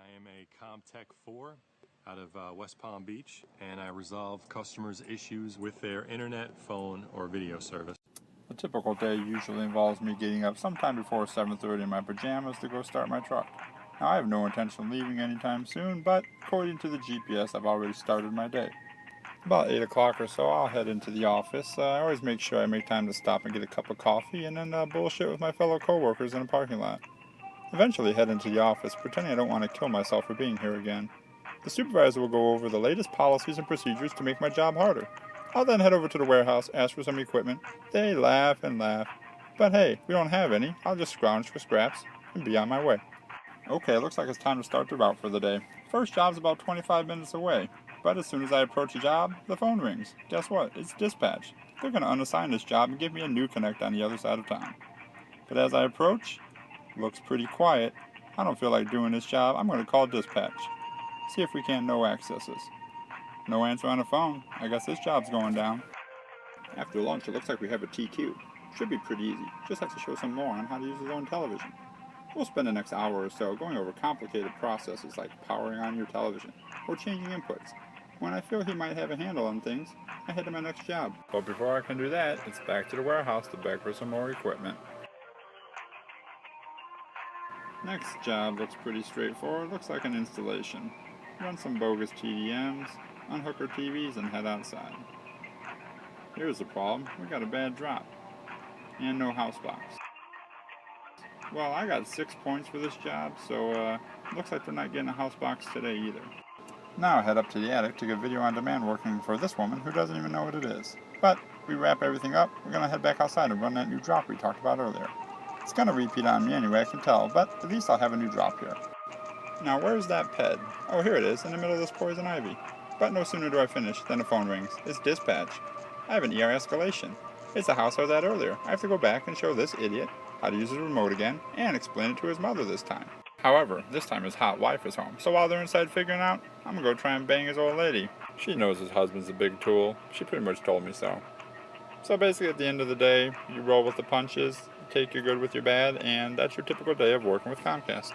I am a Comtech 4 out of West Palm Beach, and I resolve customers' issues with their internet, phone, or video service. A typical day usually involves me getting up sometime before 7:30 in my pajamas to go start my truck. Now, I have no intention of leaving anytime soon, but according to the GPS, I've already started my day. About 8 o'clock or so, I'll head into the office. I always make sure I make time to stop and get a cup of coffee and then bullshit with my fellow coworkers in a parking lot. Eventually head into the office, pretending I don't want to kill myself for being here again. The supervisor will go over the latest policies and procedures to make my job harder. I'll then head over to the warehouse, ask for some equipment. They laugh and laugh. But hey, we don't have any. I'll just scrounge for scraps and be on my way. Okay, looks like it's time to start the route for the day. First job's about 25 minutes away. But as soon as I approach the job, the phone rings. Guess what? It's dispatch. They're going to unassign this job and give me a new connect on the other side of town. But as I approach, looks pretty quiet. I don't feel like doing this job. I'm going to call dispatch. See if we can't no accesses. No answer on the phone. I guess this job's going down. After lunch, it looks like we have a TQ. Should be pretty easy. Just have to show some more on how to use his own television. We'll spend the next hour or so going over complicated processes like powering on your television or changing inputs. When I feel he might have a handle on things, I head to my next job. But before I can do that, it's back to the warehouse to beg for some more equipment. Next job looks pretty straightforward. Looks like an installation. Run some bogus TDMs, unhook our TVs, and head outside. Here's the problem. We got a bad drop. And no house box. Well, I got 6 points for this job, so looks like we're not getting a house box today either. Now I head up to the attic to get video on demand working for this woman who doesn't even know what it is. But we wrap everything up, we're going to head back outside and run that new drop we talked about earlier. It's going to repeat on me anyway, I can tell, but at least I'll have a new drop here. Now where's that ped? Oh, here it is, in the middle of this poison ivy. But no sooner do I finish than the phone rings. It's dispatch. I have an ER escalation. It's the house I was at earlier. I have to go back and show this idiot how to use his remote again, and explain it to his mother this time. However, this time his hot wife is home, so while they're inside figuring out, I'm gonna go try and bang his old lady. She knows his husband's a big tool. She pretty much told me so. So basically at the end of the day, you roll with the punches, take your good with your bad, and that's your typical day of working with Comcast.